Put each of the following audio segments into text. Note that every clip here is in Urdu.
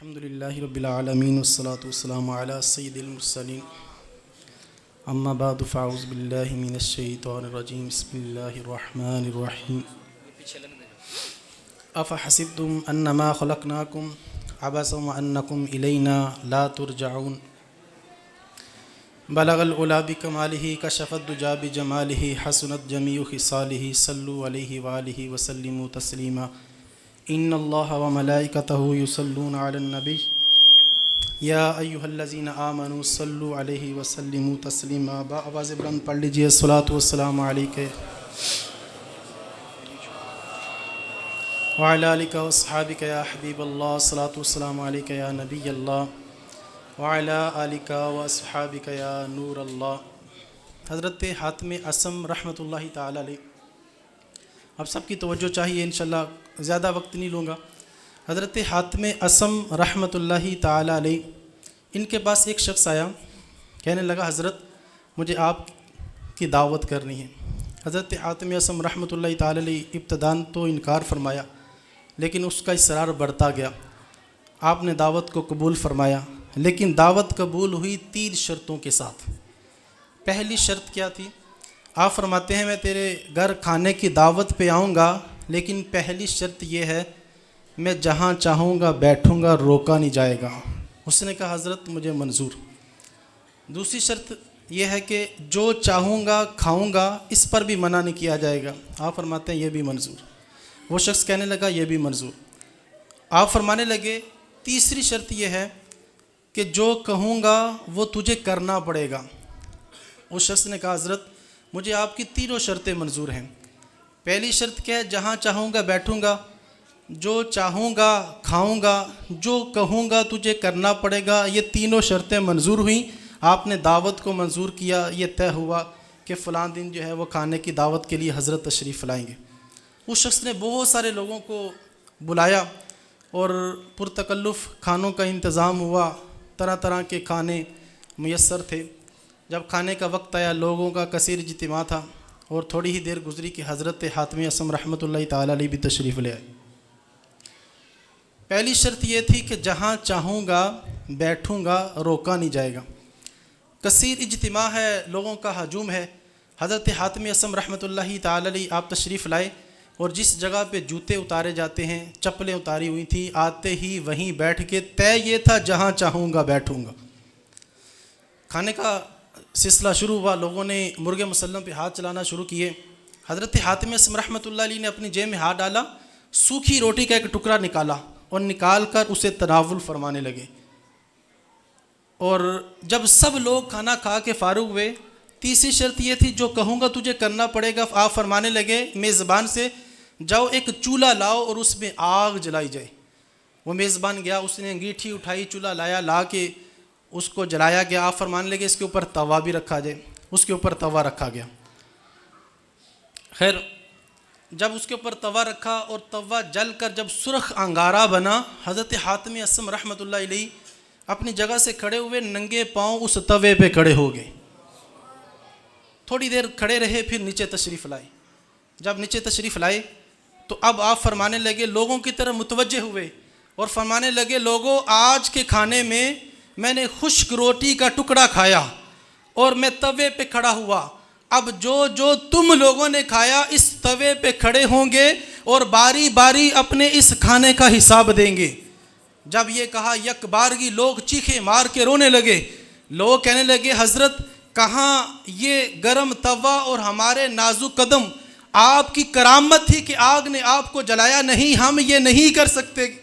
الحمد للہ رب العالمین والصلاة والسلام علی سید المرسلین اما بعد فاعوذ باللہ من الشیطان الرجیم بسم اللہ الرحمن الرحیم افحسبتم انما خلقناکم عبثا وانکم الینا لا ترجعون بلغ العلا بکمالہ کشف الدجی بجمالہ حسنت جمیع خصالہ صلوا علیہ وآلہ وسلموا تسلیما ان اللہ وملائکتہ یصلون علی النبی یا ایہا الذین آمنوا صلوا علیہ وسلموا تسلیما آواز بلند پڑھ لیجئے الصلاۃ والسلام علیکہ وعلی آلک واصحابک یا حبیب اللہ الصلاۃ والسلام علیکہ یا نبی اللہ وعلی آلک واصحابک یا نور اللہ۔ حضرت حاتم اصم رحمۃ اللہ تعالی علیہ، اب سب کی توجہ چاہیے، انشاءاللہ زیادہ وقت نہیں لوں گا۔ حضرت حاتم اصم رحمۃ اللہ تعالی علیہ، ان کے پاس ایک شخص آیا، کہنے لگا حضرت مجھے آپ کی دعوت کرنی ہے۔ حضرت حاتم اصم رحمۃ اللہ تعالی علیہ ابتداً تو انکار فرمایا، لیکن اس کا اصرار بڑھتا گیا۔ آپ نے دعوت کو قبول فرمایا، لیکن دعوت قبول ہوئی 3 شرطوں کے ساتھ۔ پہلی شرط کیا تھی؟ آپ فرماتے ہیں میں تیرے گھر کھانے کی دعوت پہ آؤں گا، لیکن پہلی شرط یہ ہے میں جہاں چاہوں گا بیٹھوں گا، روکا نہیں جائے گا۔ اس نے کہا حضرت مجھے منظور۔ دوسری شرط یہ ہے کہ جو چاہوں گا کھاؤں گا، اس پر بھی منع نہیں کیا جائے گا۔ آپ فرماتے ہیں یہ بھی منظور۔ وہ شخص کہنے لگا یہ بھی منظور۔ آپ فرمانے لگے تیسری شرط یہ ہے کہ جو کہوں گا وہ تجھے کرنا پڑے گا۔ اس شخص نے کہا حضرت مجھے آپ کی 3 شرطیں منظور ہیں۔ پہلی شرط کیا ہے؟ جہاں چاہوں گا بیٹھوں گا، جو چاہوں گا کھاؤں گا، جو کہوں گا تجھے کرنا پڑے گا۔ یہ 3 شرطیں منظور ہوئیں۔ آپ نے دعوت کو منظور کیا، یہ طے ہوا کہ فلاں دن جو ہے وہ کھانے کی دعوت کے لیے حضرت تشریف لائیں گے۔ اس شخص نے بہت سارے لوگوں کو بلایا اور پرتکلف کھانوں کا انتظام ہوا، طرح طرح کے کھانے میسر تھے۔ جب کھانے کا وقت آیا، لوگوں کا کثیر اجتماع تھا، اور تھوڑی ہی دیر گزری کہ حضرت حاتم اصم رحمۃ اللہ تعالی علیہ بھی تشریف لے آئے۔ پہلی شرط یہ تھی کہ جہاں چاہوں گا بیٹھوں گا، روکا نہیں جائے گا۔ کثیر اجتماع ہے، لوگوں کا ہجوم ہے۔ حضرت حاتم اصم رحمۃ اللہ تعالی علیہ آپ تشریف لائے، اور جس جگہ پہ جوتے اتارے جاتے ہیں، چپلیں اتاری ہوئی تھیں، آتے ہی وہیں بیٹھ کے طے یہ تھا جہاں چاہوں گا بیٹھوں گا۔ کھانے کا سلسلہ شروع ہوا، لوگوں نے مرغ مسلم پہ ہاتھ چلانا شروع کیے۔ حضرت حاتم اصم رحمۃ اللہ علیہ نے اپنی جیب میں ہاتھ ڈالا، سوکھی روٹی کا ایک ٹکڑا نکالا اور نکال کر اسے تناول فرمانے لگے۔ اور جب سب لوگ کھانا کھا کے فارغ ہوئے، تیسری شرط یہ تھی جو کہوں گا تجھے کرنا پڑے گا۔ آپ فرمانے لگے میزبان سے جاؤ ایک چولہا لاؤ اور اس میں آگ جلائی جائے۔ وہ میزبان گیا، اس نے انگیٹھی اٹھائی، چولہا لایا، لا کے اس کو جلایا گیا۔ آپ فرمانے لگے اس کے اوپر توا بھی رکھا جائے۔ اس کے اوپر توا رکھا گیا۔ خیر جب اس کے اوپر توا رکھا اور توا جل کر جب سرخ انگارہ بنا، حضرت حاتم اصم رحمۃ اللہ علیہ اپنی جگہ سے کھڑے ہوئے، ننگے پاؤں اس توے پہ کھڑے ہو گئے۔ تھوڑی دیر کھڑے رہے، پھر نیچے تشریف لائے۔ جب نیچے تشریف لائے تو اب آپ فرمانے لگے، لوگوں کی طرف متوجہ ہوئے اور فرمانے لگے لوگوں آج کے کھانے میں نے خشک روٹی کا ٹکڑا کھایا اور میں توے پہ کھڑا ہوا۔ اب جو تم لوگوں نے کھایا اس توے پہ کھڑے ہوں گے اور باری باری اپنے اس کھانے کا حساب دیں گے۔ جب یہ کہا یک بارگی لوگ چیخے مار کے رونے لگے۔ لوگ کہنے لگے حضرت کہاں یہ گرم توا اور ہمارے نازک قدم، آپ کی کرامت تھی کہ آگ نے آپ کو جلایا، نہیں ہم یہ نہیں کر سکتے۔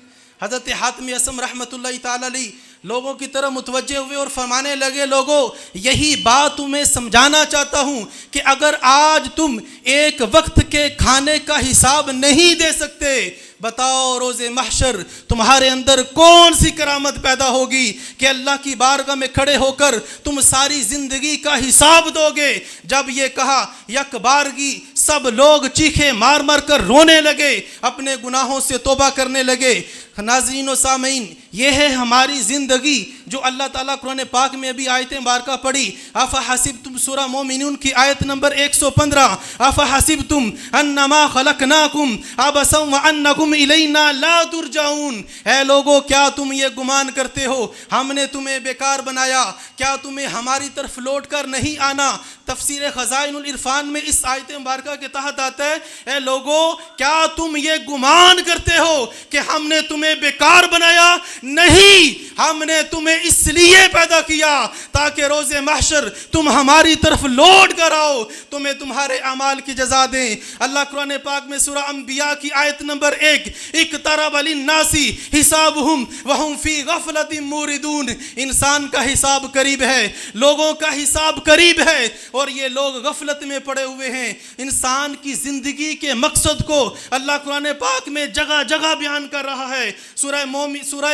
حضرت حاتم اصم رحمۃ اللہ تعالی علیہ لوگوں کی طرف متوجہ ہوئے اور فرمانے لگے لوگوں یہی بات تمہیں سمجھانا چاہتا ہوں کہ اگر آج تم ایک وقت کے کھانے کا حساب نہیں دے سکتے، بتاؤ روز محشر تمہارے اندر کون سی کرامت پیدا ہوگی کہ اللہ کی بارگاہ میں کھڑے ہو کر تم ساری زندگی کا حساب دو گے۔ جب یہ کہا یک بارگی سب لوگ چیخے مار مار کر رونے لگے، اپنے گناہوں سے توبہ کرنے لگے۔ ناظرین و سامعین، یہ ہے ہماری زندگی جو اللہ تعالیٰ قرآن پاک میں ابھی آیت مبارکہ پڑھی، افحسبتم، سورہ مومنون کی آیت نمبر 115، افحسبتم انما خلقناکم عبثا وانکم الینا لا ترجعون، اے لوگو کیا تم یہ گمان کرتے ہو ہم نے تمہیں بیکار بنایا، کیا تمہیں ہماری طرف لوٹ کر نہیں آنا؟ تفسیر خزائن العرفان میں اس آیت مبارکہ کے تحت آتا ہے، اے لوگو کیا تم یہ گمان کرتے ہو کہ ہم نے تمہیں بیکار بنایا؟ نہیں، ہم نے تمہیں اس لیے پیدا کیا تاکہ روز محشر تم ہماری طرف لوٹ کر آؤ، تمہیں تمہارے اعمال کی جزا دیں۔ اللہ قرآن پاک میں سورہ انبیاء کی آیت نمبر 1، اقترب للناس حسابہم وہم فی غفلۃ موردون، انسان کا حساب قریب ہے، لوگوں کا حساب قریب ہے اور یہ لوگ غفلت میں پڑے ہوئے ہیں۔ انسان کی زندگی کے مقصد کو اللہ قرآن پاک میں جگہ جگہ بیان کر رہا ہے۔ سورہ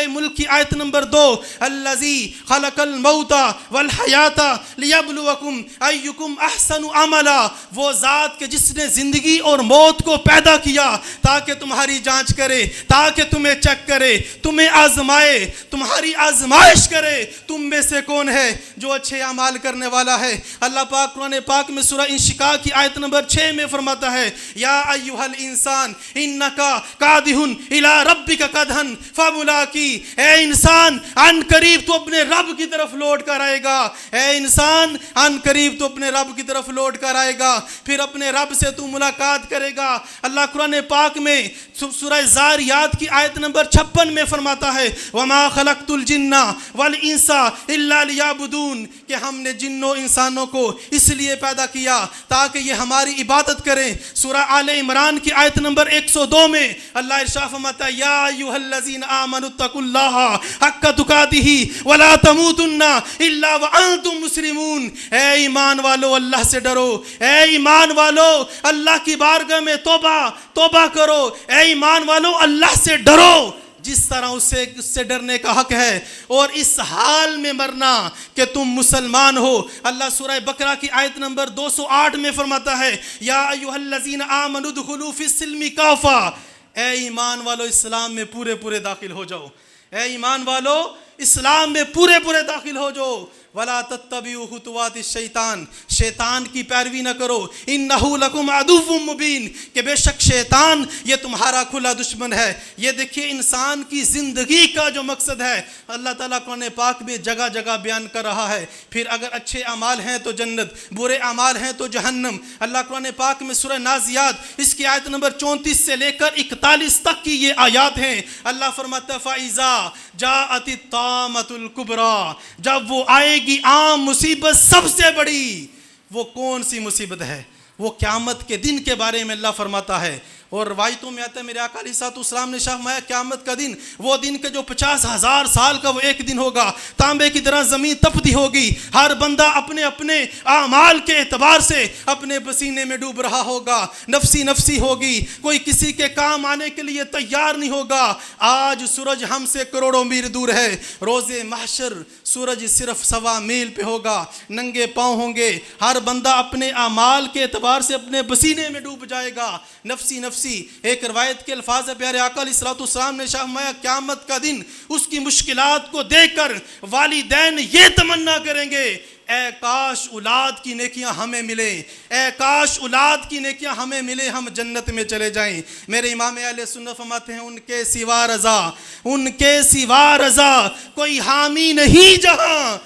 ملک کی آیت نمبر 2، الذی خلق الموت والحیات لیبلوکم ایکم احسن عملا، وہ ذات کہ جس نے زندگی اور موت کو پیدا کیا تاکہ تمہاری جانچ کرے، تاکہ تمہیں چیک کرے، تمہیں آزمائے، تمہاری آزمائش کرے تم میں سے کون ہے جو اچھے اعمال کرنے والا ہے۔ اللہ پاک قرآن پاک میں سورہ انشقاق کی آیت نمبر 6 میں فرماتا ہے، یا ایھا الانسان انکا کادح الی ربک کدحا فملاقی، اے انسان ان قریب تو اپنے رب کی طرف لوٹ کر آئے گا، اے انسان ان قریب تو اپنے رب کی طرف لوٹ کر آئے گا، پھر اپنے رب سے تو ملاقات کرے گا۔ اللہ قرآن پاک میں سورہ زاریات کی آیت نمبر 56 میں فرماتا ہے، وما خلقت الجن والانس الا لیعبدون، کہ ہم نے جنوں انسانوں کو اس لیے پیدا کیا تاکہ یہ ہماری عبادت کریں۔ سورہ آل عمران کی آیت نمبر 102 میں اللہ ارشاد فرماتا ہے، یا ایھا الذین آمنوا اتقوا اللہ حق تقاتہ ولا تموتن الا وانتم مسلمون، اے ایمان والو اللہ سے ڈرو، اے ایمان والو اللہ کی بارگاہ میں توبہ کرو، اے ایمان والو اللہ سے ڈرو جس طرح اس سے ڈرنے کا حق ہے، اور اس حال میں مرنا کہ تم مسلمان ہو۔ اللہ سورہ بقرہ کی آیت نمبر 208 میں فرماتا ہے، یا ایھا الذین آمنوا ادخلوا فی السلم کافہ، اے ایمان والو اسلام میں پورے داخل ہو جاؤ، اے ایمان والو اسلام میں پورے داخل ہو جاؤ۔ ولا تتبعوا خطوات الشیطان، شیطان کی پیروی نہ کرو، انہ لکم عدو مبین، کہ بے شک شیطان یہ تمہارا کھلا دشمن ہے۔ یہ دیکھیے انسان کی زندگی کا جو مقصد ہے اللہ تعالیٰ قرآن پاک میں جگہ جگہ بیان کر رہا ہے۔ پھر اگر اچھے اعمال ہیں تو جنت، برے اعمال ہیں تو جہنم۔ اللہ قرآن پاک میں سورہ نازیات اس کی آیت نمبر 34 سے لے کر 41 تک کی یہ آیات ہیں۔ اللہ فرماتا ہے، فَإِذَا جَاءَتِ الطَّامَّةُ الْكُبْرَى، جب وہ آئے گی عام مصیبت سب سے بڑی، وہ کون سی مصیبت ہے؟ وہ قیامت کے دن کے بارے میں اللہ فرماتا ہے، اور روایتوں میں آتا ہے میرے آقا علیہ الصلوۃ والسلام نے شاہ فرمایا قیامت کا دن وہ دن کہ جو 50,000 سال کا وہ ایک دن ہوگا، تانبے کی طرح زمین تپتی ہوگی، ہر بندہ اپنے اپنے اعمال کے اعتبار سے اپنے پسینے میں ڈوب رہا ہوگا، نفسی ہوگی، کوئی کسی کے کام آنے کے لیے تیار نہیں ہوگا۔ آج سورج ہم سے کروڑوں میل دور ہے، روز محشر سورج صرف 1.25 میل پہ ہوگا، ننگے پاؤں ہوں گے، ہر بندہ اپنے اعمال کے اعتبار سے اپنے پسینے میں ڈوب جائے گا، نفسی۔ ایک روایت کے الفاظ ہے، پیارے آقا علیہ الصلوۃ والسلام نے فرمایا قیامت کا دن اس کی مشکلات کو دیکھ کر والدین یہ تمنا کریں گے، اے کاش اولاد کی نیکیاں ہمیں ملیں، اے کاش اولاد کی نیکیاں ہمیں ملیں، ہم جنت میں چلے جائیں۔ میرے امام اہل سنت فرماتے ہیں، ان کے سوا رضا کوئی حامی نہیں جہاں،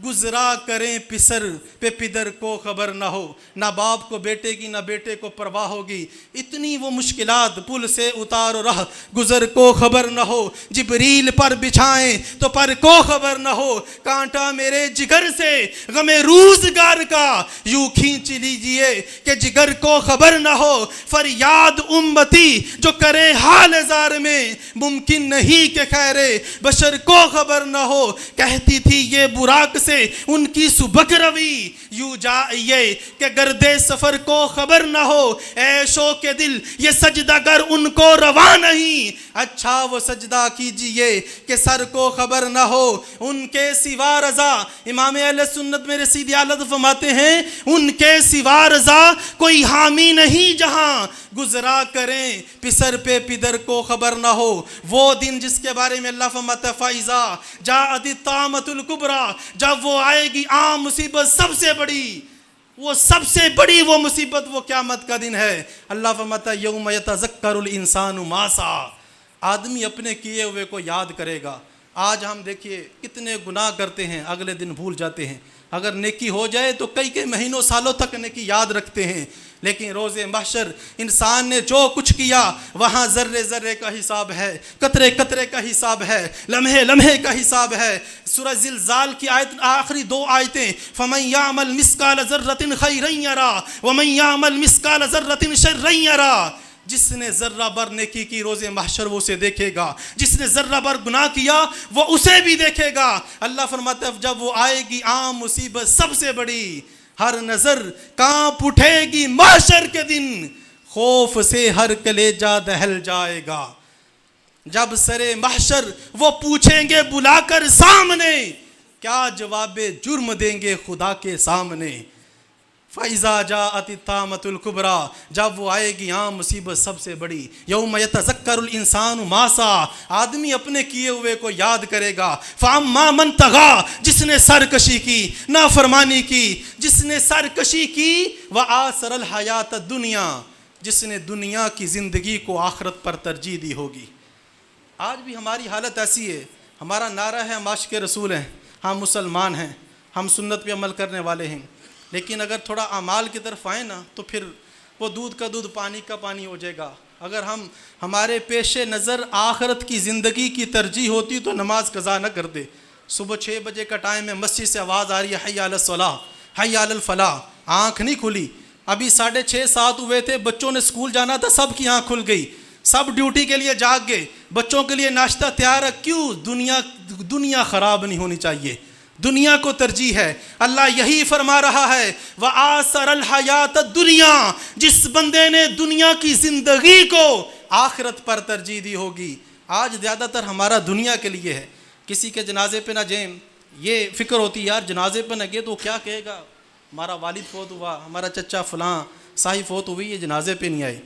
گزرا کریں پسر پہ پدر کو خبر نہ ہو، نہ باپ کو بیٹے کی نہ بیٹے کو پرواہ ہوگی، اتنی وہ مشکلات پل سے اتارو رہ گزر کو خبر نہ ہو، جبریل پر بچھائیں تو پر کو خبر نہ ہو، کانٹا میرے جگر سے غم روزگار کا یوں کھینچ لیجئے کہ جگر کو خبر نہ ہو، فریاد امتی جو کرے حال زار میں ممکن نہیں کہ خیر بشر کو خبر نہ ہو، کہتی تھی یہ براق سے سے ان کی سبک روی، یوں جائیے کہ گردے سفر کو خبر نہ ہو، اے شوق دل یہ سجدہ گر ان کو روا نہیں، اچھا وہ سجدہ کیجئے کہ سر کو خبر نہ ہو ان کے سوا رضا۔ امام اہل سنت میرے سیدی اعلیٰ فرماتے ہیں ان کے سوا رضا کوئی حامی نہیں جہاں گزرا کریں پسر پہ پدر کو خبر نہ ہو، وہ دن جس کے بارے میں اللہ فرماتا ہے فَإِذَا جَاءَتِ الطَّامَّةُ الْكُبْرَى، جب وہ آئے گی عام مصیبت سب سے بڑی، وہ سب سے بڑی وہ مصیبت وہ قیامت کا دن ہے۔ اللہ فرماتا ہے یوم یتذکر الانسان ما سعی، آدمی اپنے کیے ہوئے کو یاد کرے گا۔ آج ہم دیکھیے کتنے گناہ کرتے ہیں، اگلے دن بھول جاتے ہیں، اگر نیکی ہو جائے تو کئی مہینوں سالوں تک نیکی یاد رکھتے ہیں، لیکن روز محشر انسان نے جو کچھ کیا وہاں ذرے ذرے کا حساب ہے، قطرے قطرے کا حساب ہے، لمحے لمحے کا حساب ہے۔ سورہ زلزال کی آیت آخری 2 آیتیں فَمَن يَعْمَلْ مِثْقَالَ ذَرَّةٍ خَيْرًا يَرَهُ وَمَن يَعْمَلْ مِثْقَالَ ذَرَّةٍ شَرًّا يَرَهُ، جس نے ذرہ بر نیکی کی روز محشر وہ اسے دیکھے گا، جس نے ذرہ بر گناہ کیا وہ اسے بھی دیکھے گا۔ اللہ فرماتا ہے جب وہ آئے گی عام مصیبت سب سے بڑی، ہر نظر کانپ اٹھے گی محشر کے دن، خوف سے ہر کلیجہ دہل جائے گا۔ جب سر محشر وہ پوچھیں گے بلا کر سامنے، کیا جواب جرم دیں گے خدا کے سامنے۔ فَإِذَا جَاءَتِ الطَّامَّةُ الْكُبْرَى، جب وہ آئے گی عام مصیبت سب سے بڑی، یوم یتذکر الانسان ما سعی، آدمی اپنے کیے ہوئے کو یاد کرے گا۔ فَأَمَّا مَن طَغَىٰ، جس نے سرکشی کی، نافرمانی کی، جس نے سرکشی کی، وَآثَرَ الْحَيَاةَ الدُّنْيَا، جس نے دنیا کی زندگی کو آخرت پر ترجیح دی ہوگی۔ آج بھی ہماری حالت ایسی ہے، ہمارا نعرہ ہے ہم عاشق رسول ہیں، ہم مسلمان ہیں، ہم سنت پہ عمل کرنے والے ہیں، لیکن اگر تھوڑا اعمال کی طرف آئیں نا تو پھر وہ دودھ کا دودھ پانی کا پانی ہو جائے گا۔ اگر ہمارے پیش نظر آخرت کی زندگی کی ترجیح ہوتی تو نماز قضا نہ کرتے۔ صبح 6 بجے کا ٹائم ہے، مسجد سے آواز آ رہی ہے حی علی الصلاۃ حی علی الفلاح، آنکھ نہیں کھلی، ابھی 6:30 7 ہوئے تھے، بچوں نے اسکول جانا تھا، سب کی آنکھ کھل گئی، سب ڈیوٹی کے لیے جاگ گئے، بچوں کے لیے ناشتہ تیار ہے۔ کیوں؟ دنیا خراب نہیں ہونی چاہیے، دنیا کو ترجیح ہے۔ اللہ یہی فرما رہا ہے وَآثَرَ الْحَيَاةَ الدُّنْيَا، جس بندے نے دنیا کی زندگی کو آخرت پر ترجیح دی ہوگی۔ آج زیادہ تر ہمارا دنیا کے لیے ہے، کسی کے جنازے پہ نہ جائیں، یہ فکر ہوتی یار جنازے پہ نہ گئے تو کیا کہے گا، ہمارا والد فوت ہوا، ہمارا چچا فلاں صاحب فوت ہوئی، یہ جنازے پہ نہیں آئے۔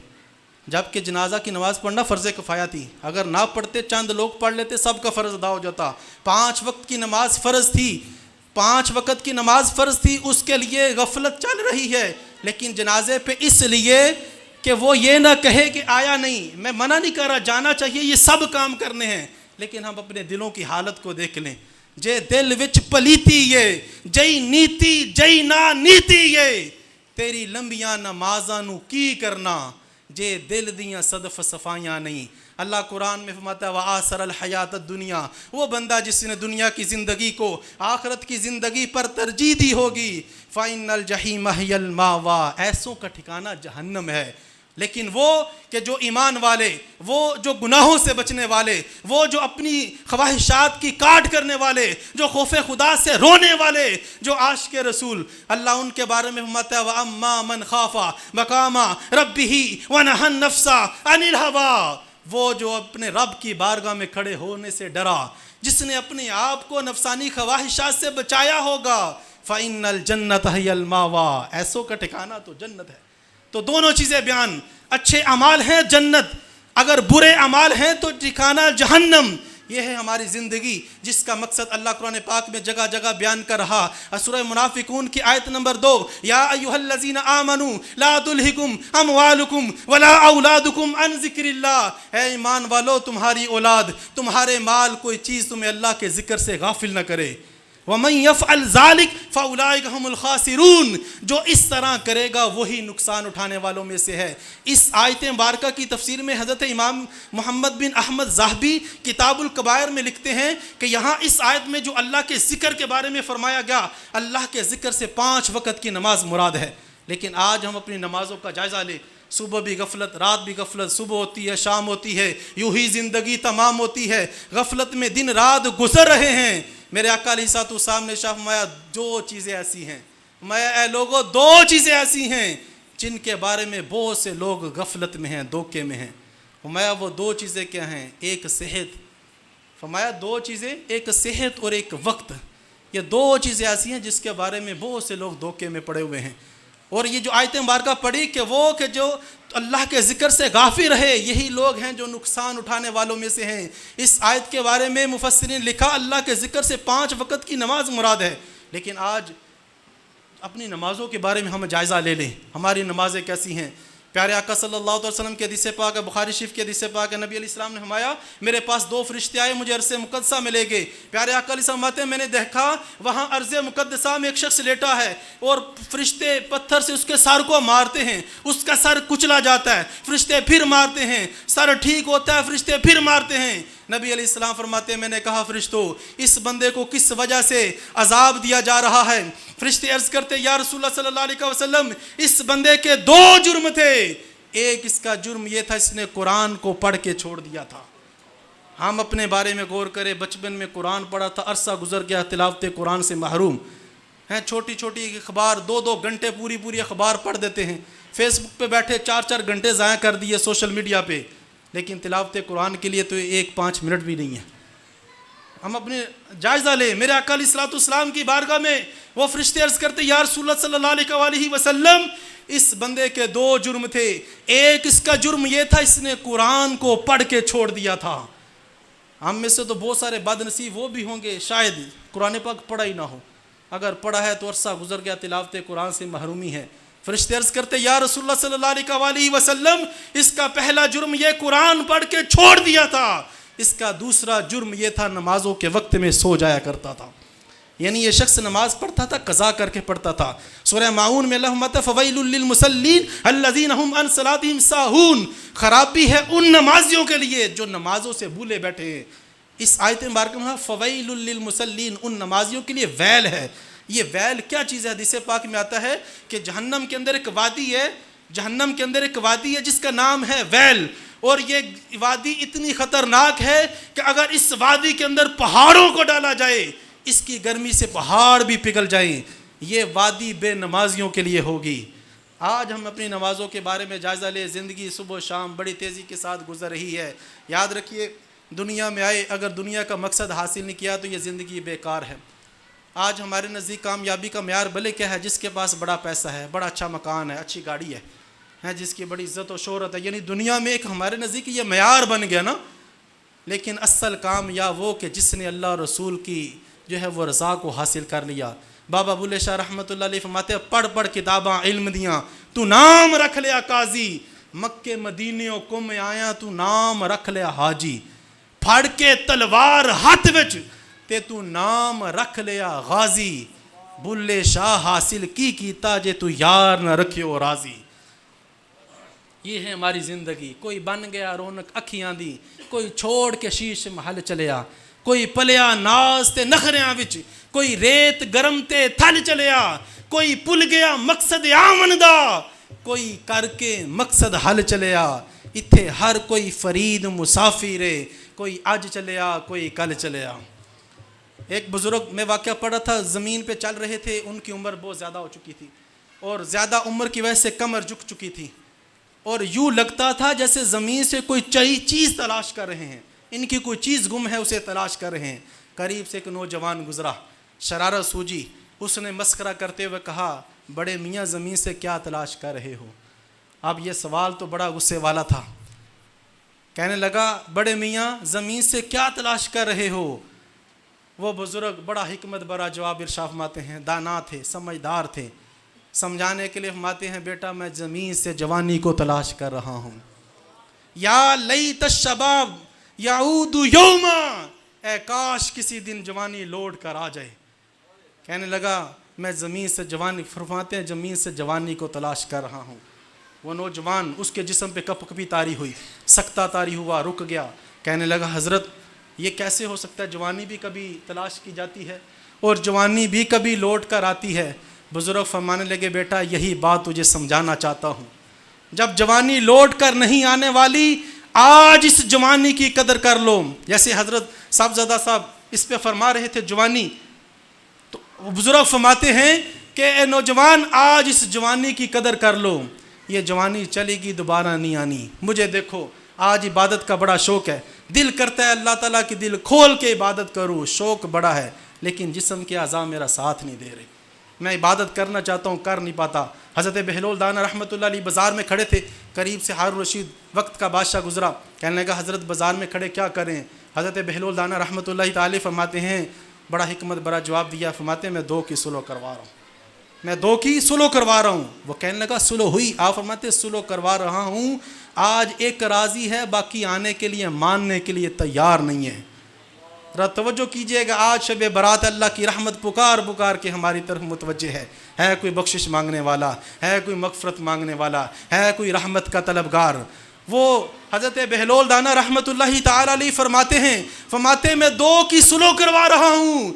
جبکہ جنازہ کی نماز پڑھنا فرض کفایہ تھی، اگر نہ پڑھتے چند لوگ پڑھ لیتے سب کا فرض ادا ہو جاتا۔ 5 وقت کی نماز فرض تھی، 5 وقت کی نماز فرض تھی، اس کے لیے غفلت چل رہی ہے، لیکن جنازے پہ اس لیے کہ وہ یہ نہ کہے کہ آیا نہیں۔ میں منع نہیں کر رہا، جانا چاہیے، یہ سب کام کرنے ہیں، لیکن ہم اپنے دلوں کی حالت کو دیکھ لیں۔ جے دل وچ پلیتی یہ جئی نیتی جئی نا نیتی یہ، تیری لمبیاں نمازاں نو کی کرنا جے دل دیاں صدف صفائیاں نہیں۔ اللہ قرآن میں فرماتا ہے وَآثَرَ الْحَيَاةَ الدُّنْيَا، وہ بندہ جس نے دنیا کی زندگی کو آخرت کی زندگی پر ترجیح دی ہوگی۔ فَإِنَّ الْجَحِيمَ هِيَ الْمَأْوَىٰ، ایسوں کا ٹھکانہ جہنم ہے۔ لیکن وہ کہ جو ایمان والے، وہ جو گناہوں سے بچنے والے، وہ جو اپنی خواہشات کی کاٹ کرنے والے، جو خوف خدا سے رونے والے، جو عاشق رسول، اللہ ان کے بارے میں فرماتا ہے وَأَمَّا مَنْ خَافَ مَقَامَ رَبِّهِ وَنَهَى النَّفْسَ عَنِ الْهَوَىٰ، وہ جو اپنے رب کی بارگاہ میں کھڑے ہونے سے ڈرا، جس نے اپنے آپ کو نفسانی خواہشات سے بچایا ہوگا۔ فَإِنَّ الْجَنَّةَ هِيَ الْمَأْوَىٰ، ایسوں کا ٹھکانہ تو جنت ہے۔ تو دونوں چیزیں بیان، اچھے اعمال ہیں جنت، اگر برے اعمال ہیں تو ٹھکانہ جہنم۔ یہ ہے ہماری زندگی جس کا مقصد اللہ قرآن پاک میں جگہ جگہ بیان کر رہا۔ سورہ منافقون کی آیت نمبر 2، یا ایھا الذین آمنوا لا تلہکم اموالکم ولا اولادکم عن ذکر اللہ، اے ایمان والو تمہاری اولاد، تمہارے مال کوئی چیز تمہیں اللہ کے ذکر سے غافل نہ کرے۔ وَمَن يَفْعَلْ ذَلِكَ فَأُولَٰئِكَ هُمُ الْخَاسِرُونَ، جو اس طرح کرے گا وہی نقصان اٹھانے والوں میں سے ہے۔ اس آیت مبارکہ کی تفسیر میں حضرت امام محمد بن احمد ذاہبی کتاب الکبائر میں لکھتے ہیں کہ یہاں اس آیت میں جو اللہ کے ذکر کے بارے میں فرمایا گیا، اللہ کے ذکر سے 5 وقت کی نماز مراد ہے۔ لیکن آج ہم اپنی نمازوں کا جائزہ لیں، صبح بھی غفلت، رات بھی غفلت، صبح ہوتی ہے شام ہوتی ہے، یوں ہی زندگی تمام ہوتی ہے، غفلت میں دن رات گزر رہے ہیں۔ میرے آقا علیہ الصلوۃ والسلام نے ارشاد فرمایا دو چیزیں ایسی ہیں، میں اے لوگوں دو چیزیں ایسی ہیں جن کے بارے میں بہت سے لوگ غفلت میں ہیں، دھوکے میں ہیں۔ فرمایا وہ دو چیزیں کیا ہیں؟ ایک صحت، فرمایا دو چیزیں، ایک صحت اور ایک وقت، یہ دو چیزیں ایسی ہیں جس کے بارے میں بہت سے لوگ دھوکے میں پڑے ہوئے ہیں۔ اور یہ جو آیت مبارکہ پڑھی کہ جو اللہ کے ذکر سے غافل رہے، یہی لوگ ہیں جو نقصان اٹھانے والوں میں سے ہیں۔ اس آیت کے بارے میں مفسرین لکھا اللہ کے ذکر سے 5 وقت کی نماز مراد ہے، لیکن آج اپنی نمازوں کے بارے میں ہم جائزہ لے لیں، ہماری نمازیں کیسی ہیں۔ پیارے آقا صلی اللہ علیہ وسلم کے حدیث پاک ہے، بخاری شریف کے حدیث پاک ہے، نبی علیہ السلام نے فرمایا میرے پاس 2 فرشتے آئے، مجھے عرص مقدسہ میں لے گئے۔ پیارے آقا علیہ السلام فرماتے ہیں میں نے دیکھا وہاں عرض مقدسہ میں ایک شخص لیٹا ہے اور فرشتے پتھر سے اس کے سر کو مارتے ہیں، اس کا سر کچلا جاتا ہے، فرشتے پھر مارتے ہیں، سر ٹھیک ہوتا ہے، فرشتے پھر مارتے ہیں۔ نبی علیہ السلام فرماتے ہیں میں نے کہا فرشتوں اس بندے کو کس وجہ سے عذاب دیا جا رہا ہے؟ فرشتے عرض کرتے یا رسول اللہ صلی اللہ علیہ وسلم اس بندے کے 2 جرم تھے، ایک اس کا جرم یہ تھا اس نے قرآن کو پڑھ کے چھوڑ دیا تھا۔ ہم اپنے بارے میں غور کریں، بچپن میں قرآن پڑھا تھا، عرصہ گزر گیا تلاوت قرآن سے محروم ہیں، چھوٹی چھوٹی اخبار 2 گھنٹے پوری اخبار پڑھ دیتے ہیں، فیس بک پہ بیٹھے 4 گھنٹے ضائع کر دیے سوشل میڈیا پہ، لیکن تلاوت قرآن کے لیے تو 1-5 منٹ بھی نہیں ہے۔ ہم اپنے جائزہ لیں۔ میرے آقا علیہ الصلوۃ والسلام کی بارگاہ میں وہ فرشتے عرض کرتے یا رسول اللہ صلی اللہ علیہ وسلم اس بندے کے 2 جرم تھے، ایک اس کا جرم یہ تھا اس نے قرآن کو پڑھ کے چھوڑ دیا تھا۔ ہم میں سے تو بہت سارے بد نصیب وہ بھی ہوں گے شاید قرآن پاک پڑھا ہی نہ ہو، اگر پڑھا ہے تو عرصہ گزر گیا تلاوت قرآن سے محرومی ہے۔ فرشتے عرض کرتے یا رسول اللہ صلی اللہ علیہ وسلم اس کا پہلا جرم یہ قرآن پڑھ کے چھوڑ دیا تھا، اس کا دوسرا جرم یہ تھا نمازوں کے وقت میں سو جایا کرتا تھا۔ یعنی یہ شخص نماز پڑھتا تھا قضا کر کے پڑھتا تھا۔ سورہ ماعون میں اللہ فرماتا ہے فویل للمصلین الذین هم عن صلاتهم ساہون، خرابی ہے ان نمازیوں کے لیے جو نمازوں سے بھولے بیٹھے ہیں۔ اس آیت مبارکہ میں فویل للمصلین، ان نمازیوں کے لیے ویل ہے۔ یہ ویل کیا چیز ہے؟ حدیث پاک میں آتا ہے کہ جہنم کے اندر ایک وادی ہے، جہنم کے اندر ایک وادی ہے جس کا نام ہے ویل، اور یہ وادی اتنی خطرناک ہے کہ اگر اس وادی کے اندر پہاڑوں کو ڈالا جائے اس کی گرمی سے پہاڑ بھی پگھل جائیں، یہ وادی بے نمازیوں کے لیے ہوگی۔ آج ہم اپنی نمازوں کے بارے میں جائزہ لیں۔ زندگی صبح و شام بڑی تیزی کے ساتھ گزر رہی ہے۔ یاد رکھیے دنیا میں آئے اگر دنیا کا مقصد حاصل نہیں کیا تو یہ زندگی بیکار ہے۔ آج ہمارے نزدیک کامیابی کا معیار بھلے کیا ہے؟ جس کے پاس بڑا پیسہ ہے، بڑا اچھا مکان ہے، اچھی گاڑی ہے، جس کی بڑی عزت و شہرت ہے، یعنی دنیا میں ایک ہمارے نزدیک یہ معیار بن گیا نا۔ لیکن اصل کامیاب وہ کہ جس نے اللہ رسول کی جو ہے وہ رضا کو حاصل کر لیا۔ بابا بلے شاہ رحمۃ اللہ علیہ فرماتے ہیں پڑھ پڑھ کتاباں علم دیاں تو نام رکھ لیا قاضی، مکے مدینے کم آیا تو نام رکھ لیا حاجی، پھڑ کے تلوار ہاتھ وچ تے تو نام رکھ لیا غازی، بلے شاہ حاصل کیتا جے تو یار نہ رکھیو راضی۔ یہ ہے ہماری زندگی۔ کوئی بن گیا رونق اکھیاں دی، کوئی چھوڑ کے شیش محل چلیا، کوئی پلیا ناز تے نخریاں وچ، کوئی ریت گرم تے تھل چلیا، کوئی پل گیا مقصد آمن دا، کوئی کر کے مقصد حل چلیا۔ اتھے ہر کوئی فرید مسافر ہے، کوئی اج چلیا کوئی کل چلیا۔ ایک بزرگ میں واقعہ پڑھا تھا، زمین پہ چل رہے تھے، ان کی عمر بہت زیادہ ہو چکی تھی اور زیادہ عمر کی وجہ سے کمر جھک چکی تھی، اور یوں لگتا تھا جیسے زمین سے کوئی چیز تلاش کر رہے ہیں، ان کی کوئی چیز گم ہے اسے تلاش کر رہے ہیں۔ قریب سے ایک نوجوان گزرا، شرارت سوجی، اس نے مسخرہ کرتے ہوئے کہا بڑے میاں زمین سے کیا تلاش کر رہے ہو؟ اب یہ سوال تو بڑا غصے والا تھا، کہنے لگا بڑے میاں زمین سے کیا تلاش کر رہے ہو؟ وہ بزرگ بڑا حکمت برا جواب ارشاد فرماتے ہیں، دانا تھے، سمجھدار تھے، سمجھانے کے لیے فرماتے ہیں بیٹا میں زمین سے جوانی کو تلاش کر رہا ہوں۔ یا لیت الشباب یعود یوما، اے کاش کسی دن جوانی لوٹ کر آ جائے۔ کہنے لگا میں زمین سے جوانی، فرماتے ہیں زمین سے جوانی کو تلاش کر رہا ہوں۔ وہ نوجوان اس کے جسم پہ کپ کپی طاری ہوئی، سکتہ طاری ہوا، رک گیا، کہنے لگا حضرت یہ کیسے ہو سکتا ہے؟ جوانی بھی کبھی تلاش کی جاتی ہے اور جوانی بھی کبھی لوٹ کر آتی ہے۔ بزرگ فرمانے لگے بیٹا یہی بات تجھے سمجھانا چاہتا ہوں، جب جوانی لوٹ کر نہیں آنے والی آج اس جوانی کی قدر کر لو۔ جیسے حضرت صاحبزادہ صاحب اس پہ فرما رہے تھے جوانی. تو بزرگ فرماتے ہیں کہ اے نوجوان آج اس جوانی کی قدر کر لو, یہ جوانی چلے گی دوبارہ نہیں آنی. مجھے دیکھو آج عبادت کا بڑا شوق ہے, دل کرتا ہے اللہ تعالیٰ کی دل کھول کے عبادت کروں, شوق بڑا ہے, لیکن جسم کے اعضاء میرا ساتھ نہیں دے رہے. میں عبادت کرنا چاہتا ہوں کر نہیں پاتا. حضرت بہلول دانا رحمۃ اللہ علیہ بازار میں کھڑے تھے, قریب سے ہارون رشید وقت کا بادشاہ گزرا, کہنے لگا حضرت بازار میں کھڑے کیا کریں. حضرت بہلول دانا رحمۃ اللہ تعالی فرماتے ہیں, بڑا حکمت بڑا جواب دیا, فرماتے ہیں میں 2 کی صلح کروا رہا ہوں, میں 2 کی صلح کروا رہا ہوں. وہ کہنے لگا صلح ہوئی؟ آپ فرماتے صلح کروا رہا ہوں, آج ایک راضی ہے باقی آنے کے لیے ماننے کے لیے تیار نہیں ہے. ذرا توجہ کیجئے گا, آج شب برات اللہ کی رحمت پکار پکار کے ہماری طرف متوجہ ہے کوئی بخشش مانگنے والا, ہے کوئی مغفرت مانگنے والا, ہے کوئی رحمت کا طلبگار. وہ حضرت بہلول دانا رحمت اللہ تعالی علیہ فرماتے میں 2 کی صلح کروا رہا ہوں,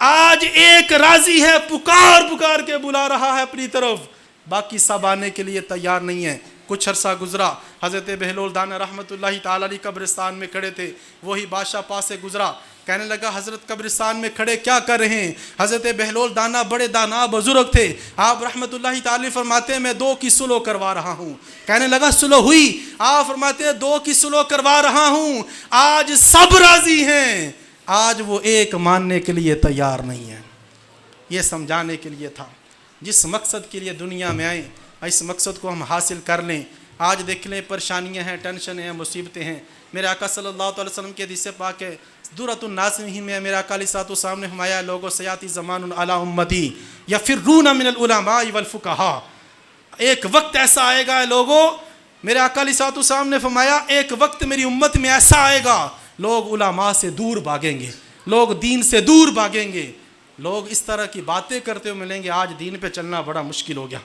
آج ایک راضی ہے پکار پکار کے بلا رہا ہے اپنی طرف, باقی سب آنے کے لیے تیار نہیں ہے. کچھ عرصہ گزرا, حضرت بہلول دانا رحمت اللہ تعالی علیہ قبرستان میں کھڑے تھے, وہی بادشاہ پاس سے گزرا, کہنے لگا حضرت قبرستان میں کھڑے کیا کر رہے ہیں. حضرت بہلول دانا بڑے دانا بزرگ تھے, آپ رحمت اللہ تعالی فرماتے ہیں میں 2 کی صلح کروا رہا ہوں. کہنے لگا صلح ہوئی؟ آپ فرماتے ہیں 2 کی صلح کروا رہا ہوں, آج سب راضی ہیں, آج وہ ایک ماننے کے لیے تیار نہیں ہے. یہ سمجھانے کے لیے تھا, جس مقصد کے لیے دنیا میں آئیں اس مقصد کو ہم حاصل کر لیں. آج دیکھ لیں پریشانیاں ہیں, ٹینشن ہیں, مصیبتیں ہیں. میرے آقا صلی اللہ علیہ وسلم کے حدیث پاک ہے درۃ الناس ہی میں میرے آقا علیہ الصلوۃ والسلام نے فرمایا لوگوں سیاتی زمان علی امتی یفرون من العلماء والفقہاء, ایک وقت ایسا آئے گا لوگوں, میرے آقا علیہ الصلوۃ والسلام نے فرمایا ایک وقت میری امت میں ایسا آئے گا لوگ علماء سے دور بھاگیں گے, لوگ دین سے دور بھاگیں گے, لوگ اس طرح کی باتیں کرتے ہوئے ملیں گے. آج دین پہ چلنا بڑا مشکل ہو گیا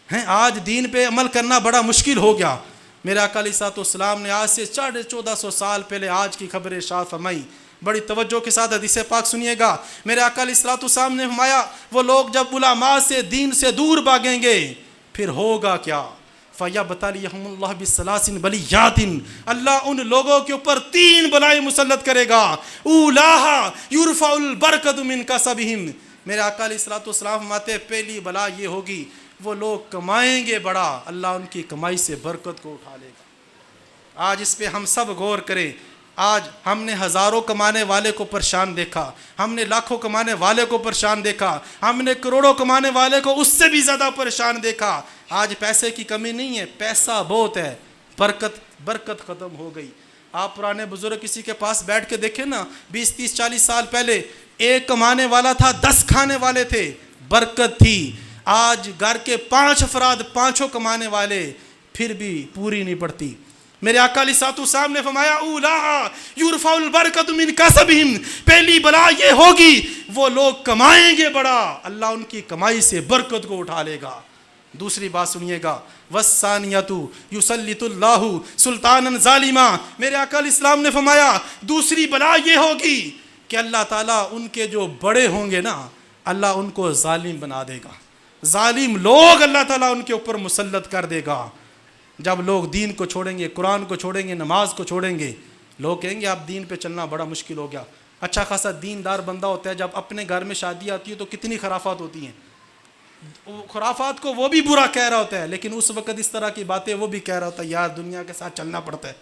ہے, آج دین پہ عمل کرنا بڑا مشکل ہو گیا. میرے آقا علیہ الصلوۃ والسلام نے آج سے 1400 سال پہلے آج کی خبر ارشاد فرمائی. بڑی توجہ کے ساتھ حدیث پاک سنیے گا. میرے آقا علیہ الصلوۃ والسلام نے فرمایا وہ لوگ جب علماء سے دین سے دور بھاگیں گے پھر ہوگا کیا. فَيَبْتَلِيَهُمُ اللَّهُ بِالثَّلَاثِ بَلِيَّاتٍ, اللہ ان لوگوں کے اوپر 3 بلائیں مسلط کرے گا. اولاها يُرْفَعُ الْبَرْكَةُ مِنْ كَسَبِهِمْ, میرے آقا علیہ الصلوۃ والسلام فرماتے ہیں پہلی بلا یہ ہوگی وہ لوگ کمائیں گے بڑا, اللہ ان کی کمائی سے برکت کو اٹھا لے گا. آج اس پہ ہم سب غور کریں. آج ہم نے ہزاروں کمانے والے کو پریشان دیکھا, ہم نے لاکھوں کمانے والے کو پریشان دیکھا, ہم نے کروڑوں کمانے والے کو اس سے بھی زیادہ پریشان دیکھا. آج پیسے کی کمی نہیں ہے, پیسہ بہت ہے, برکت ختم ہو گئی. آپ پرانے بزرگ کسی کے پاس بیٹھ کے دیکھیں نا, 20 30 40 سال پہلے ایک کمانے والا تھا 10 کھانے والے تھے, برکت تھی. آج گھر کے 5 افراد 5 کمانے والے پھر بھی پوری نہیں پڑتی. میرے آقا علیہ الصلوۃ والسلام نے فرمایا اولاہا یرفع البرکۃ من کسبہم, پہلی بلا یہ ہوگی وہ لوگ کمائیں گے بڑا, اللہ ان کی کمائی سے برکت کو اٹھا لے گا. دوسری بات سنیے گا, والثانیۃ یسلط اللہ سلطانا ظالما, میرے آقا علیہ السلام نے فرمایا دوسری بلا یہ ہوگی کہ اللہ تعالیٰ ان کے جو بڑے ہوں گے نا اللہ ان کو ظالم بنا دے گا. ظالم لوگ اللہ تعالیٰ ان کے اوپر مسلط کر دے گا. جب لوگ دین کو چھوڑیں گے, قرآن کو چھوڑیں گے, نماز کو چھوڑیں گے, لوگ کہیں گے اب دین پہ چلنا بڑا مشکل ہو گیا. اچھا خاصا دیندار بندہ ہوتا ہے, جب اپنے گھر میں شادی آتی ہے تو کتنی خرافات ہوتی ہیں, خرافات کو وہ بھی برا کہہ رہا ہوتا ہے, لیکن اس وقت اس طرح کی باتیں وہ بھی کہہ رہا ہوتا ہے یار دنیا کے ساتھ چلنا پڑتا ہے,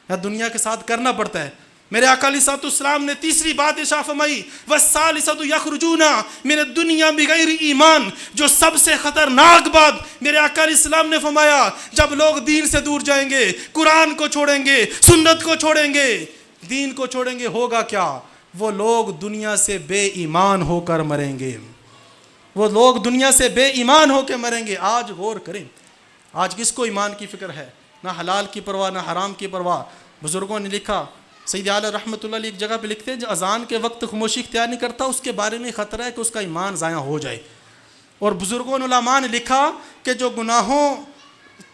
یا دنیا کے ساتھ کرنا پڑتا ہے. میرے آقا علیہ الصلوۃ والسلام نے تیسری بات ارشاد فرمائی والثالثۃ یخرجون من الدنیا بغیر ایمان, جو سب سے خطرناک بات میرے آقا علیہ السلام نے فرمایا جب لوگ دین سے دور جائیں گے, قرآن کو چھوڑیں گے, سنت کو چھوڑیں گے, دین کو چھوڑیں گے, ہوگا کیا وہ لوگ دنیا سے بے ایمان ہو کر مریں گے. وہ لوگ دنیا سے بے ایمان ہو کے مریں گے. آج غور کریں, آج کس کو ایمان کی فکر ہے؟ نہ حلال کی پرواہ نہ حرام کی پرواہ. بزرگوں نے لکھا, سید اعلیٰ رحمۃ اللہ علیہ ایک جگہ پہ لکھتے ہیں جو اذان کے وقت خاموشی اختیار نہیں کرتا اس کے بارے میں خطرہ ہے کہ اس کا ایمان ضائع ہو جائے. اور بزرگوں علماء نے لکھا کہ جو گناہوں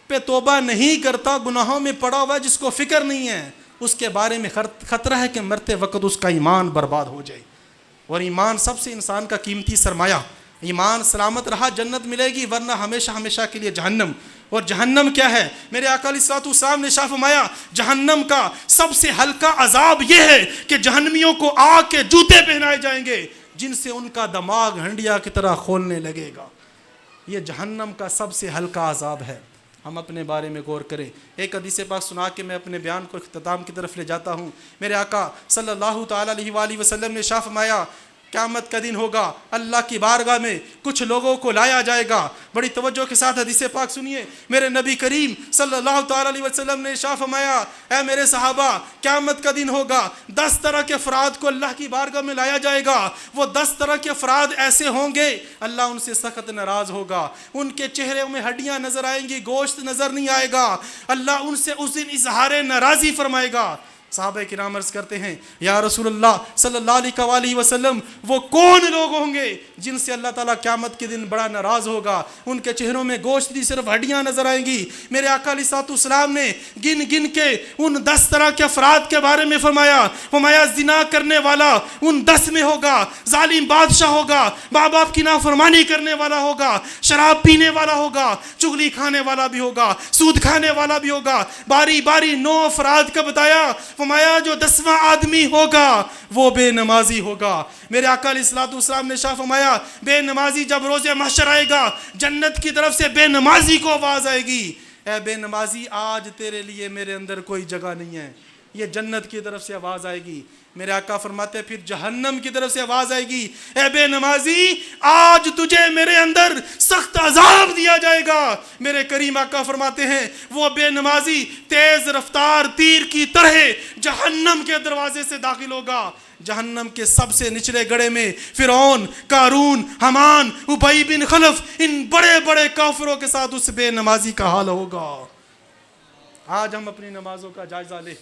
پہ توبہ نہیں کرتا, گناہوں میں پڑا ہوا ہے, جس کو فکر نہیں ہے, اس کے بارے میں خطرہ ہے کہ مرتے وقت اس کا ایمان برباد ہو جائے. اور ایمان سب سے انسان کا قیمتی سرمایہ, ایمان سلامت رہا جنت ملے گی, ورنہ ہمیشہ ہمیشہ کے لیے جہنم. اور جہنم کیا ہے؟ میرے آقا علیہ الصلوۃ والسلام نے شاہ فرمایا جہنم کا سب سے ہلکا عذاب یہ ہے کہ جہنمیوں کو آگ کے جوتے پہنائے جائیں گے جن سے ان کا دماغ ہنڈیا کی طرح کھولنے لگے گا۔ یہ جہنم کا سب سے ہلکا عذاب ہے۔ ہم اپنے بارے میں غور کریں۔ ایک حدیث پاک سنا کے میں اپنے بیان کو اختتام کی طرف لے جاتا ہوں۔ میرے آقا صلی اللہ تعالیٰ علیہ وآلہ وسلم نے شاہ فرمایا قیامت کا دن ہوگا، اللہ کی بارگاہ میں کچھ لوگوں کو لایا جائے گا۔ بڑی توجہ کے ساتھ حدیث پاک سنیے۔ میرے نبی کریم صلی اللہ تعالیٰ علیہ وسلم نے ارشاد فرمایا، اے میرے صحابہ، قیامت کا دن ہوگا، 10 طرح کے افراد کو اللہ کی بارگاہ میں لایا جائے گا۔ وہ 10 طرح کے افراد ایسے ہوں گے اللہ ان سے سخت ناراض ہوگا، ان کے چہرے میں ہڈیاں نظر آئیں گی، گوشت نظر نہیں آئے گا، اللہ ان سے اس دن اظہار ناراضی فرمائے گا۔ صحابہ کرام عرض کرتے ہیں یا رسول اللہ صلی اللہ علیہ وآلہ وسلم، وہ کون لوگ ہوں گے جن سے اللہ تعالیٰ قیامت کے دن بڑا ناراض ہوگا؟ ان کے چہروں میں گوشت نہیں صرف ہڈیاں نظر آئیں گی۔ میرے آقا علیہ الصلوۃ والسلام نے گن گن کے ان 10 طرح کے افراد کے بارے میں فرمایا زنا کرنے والا ان 10 میں ہوگا، ظالم بادشاہ ہوگا، ماں باپ کی نافرمانی کرنے والا ہوگا، شراب پینے والا ہوگا، چغلی کھانے والا بھی ہوگا، سود کھانے والا بھی ہوگا۔ باری باری 9 افراد کا بتایا، فرمایا جو 10واں آدمی ہوگا وہ بے نمازی ہوگا۔ میرے آقا علیہ الصلوۃ والسلام نے شاہ فرمایا بے نمازی جب روز محشر آئے گا، جنت کی طرف سے بے نمازی کو آواز آئے گی، اے بے نمازی آج تیرے لیے میرے اندر کوئی جگہ نہیں ہے۔ یہ جنت کی طرف سے آواز آئے گی۔ میرے آقا فرماتے پھر جہنم کی طرف سے آواز آئے گی، اے بے نمازی آج تجھے میرے اندر سخت عذاب دیا جائے گا۔ میرے کریم آقا فرماتے ہیں وہ بے نمازی تیز رفتار تیر کی طرح جہنم کے دروازے سے داخل ہوگا۔ جہنم کے سب سے نچلے گڑھے میں فرعون، قارون، حمان، ابی بن خلف، ان بڑے بڑے کافروں کے ساتھ اس بے نمازی کا حال ہوگا۔ آج ہم اپنی نمازوں کا جائزہ لیں۔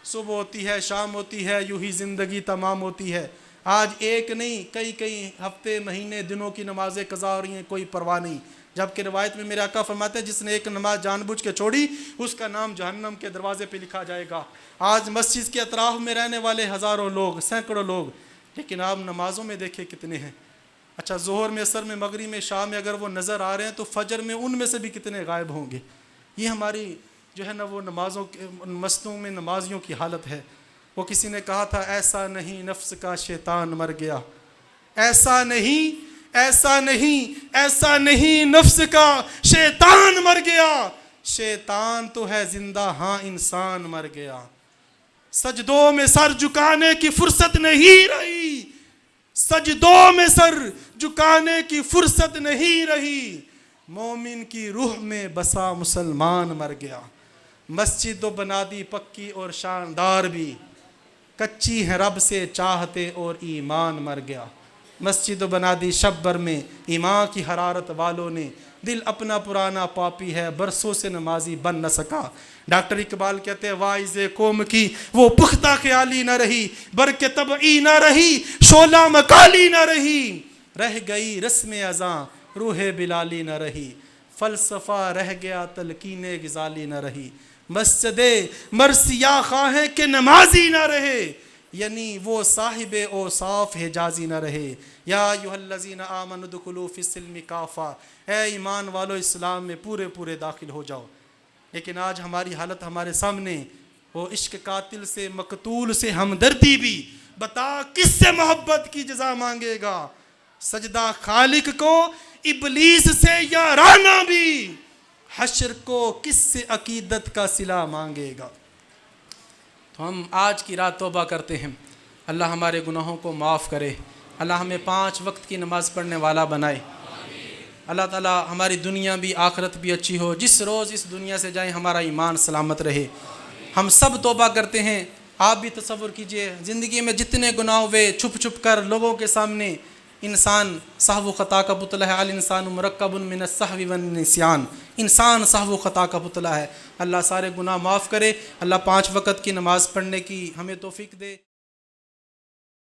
صبح ہوتی ہے، شام ہوتی ہے، یوں ہی زندگی تمام ہوتی ہے۔ آج ایک نہیں کئی ہفتے، مہینے، دنوں کی نمازیں قضا ہو رہی ہیں، کوئی پرواہ نہیں۔ جبکہ روایت میں میرے آقا فرماتے ہیں جس نے ایک نماز جان بوجھ کے چھوڑی اس کا نام جہنم کے دروازے پہ لکھا جائے گا۔ آج مسجد کے اطراف میں رہنے والے ہزاروں لوگ، سینکڑوں لوگ، لیکن آپ نمازوں میں دیکھیں کتنے ہیں۔ اچھا ظہر میں، عصر میں، مغرب میں، شام میں اگر وہ نظر آ رہے ہیں تو فجر میں ان میں سے بھی کتنے غائب ہوں گے۔ یہ ہماری جو ہے نا وہ نمازوں کے مسجدوں میں نمازیوں کی حالت ہے۔ وہ کسی نے کہا تھا ایسا نہیں نفس کا شیطان مر گیا، ایسا نہیں نفس کا شیطان مر گیا، شیطان تو ہے زندہ، ہاں انسان مر گیا۔ سجدوں میں سر جھکانے کی فرصت نہیں رہی، سجدوں میں سر جھکانے کی فرصت نہیں رہی، مومن کی روح میں بسا مسلمان مر گیا۔ مسجد تو بنا دی پکی اور شاندار بھی، کچی ہے رب سے چاہتے اور ایمان مر گیا۔ مسجد بنا دی شب بھر میں ایمان کی حرارت والوں نے، دل اپنا پرانا پاپی ہے برسوں سے نمازی بن نہ سکا۔ ڈاکٹر اقبال کہتے ہیں واعظ قوم کی وہ پختہ خیالی نہ رہی، برق طبعی نہ رہی، شعلہ مکالی نہ رہی، رہ گئی رسم اذاں روح بلالی نہ رہی، فلسفہ رہ گیا تلقین غزالی نہ رہی، مسجد مرثیہ خواہیں کہ نمازی نہ رہے، یعنی وہ صاحب اوصاف حجازی نہ رہے۔ یا ایھا الذین آمنوا ادخلوا فی السلم کافہ، اے ایمان والو اسلام میں پورے داخل ہو جاؤ۔ لیکن آج ہماری حالت ہمارے سامنے، وہ عشق قاتل سے، مقتول سے ہمدردی بھی، بتا کس سے محبت کی جزا مانگے گا، سجدہ خالق کو ابلیس سے یارانہ بھی، حشر کو کس سے عقیدت کا صلہ مانگے گا۔ تو ہم آج کی رات توبہ کرتے ہیں، اللہ ہمارے گناہوں کو معاف کرے، اللہ ہمیں 5 وقت کی نماز پڑھنے والا بنائے، اللہ تعالیٰ ہماری دنیا بھی آخرت بھی اچھی ہو، جس روز اس دنیا سے جائیں ہمارا ایمان سلامت رہے۔ ہم سب توبہ کرتے ہیں، آپ بھی تصور کیجئے زندگی میں جتنے گناہ ہوئے، چھپ کر لوگوں کے سامنے، انسان سہو و خطا کا پتلا ہے، الانسان مرکب من السہو والنسیان، انسان سہو و خطا کا پتلا ہے۔ اللہ سارے گناہ معاف کرے، اللہ 5 وقت کی نماز پڑھنے کی ہمیں توفیق دے۔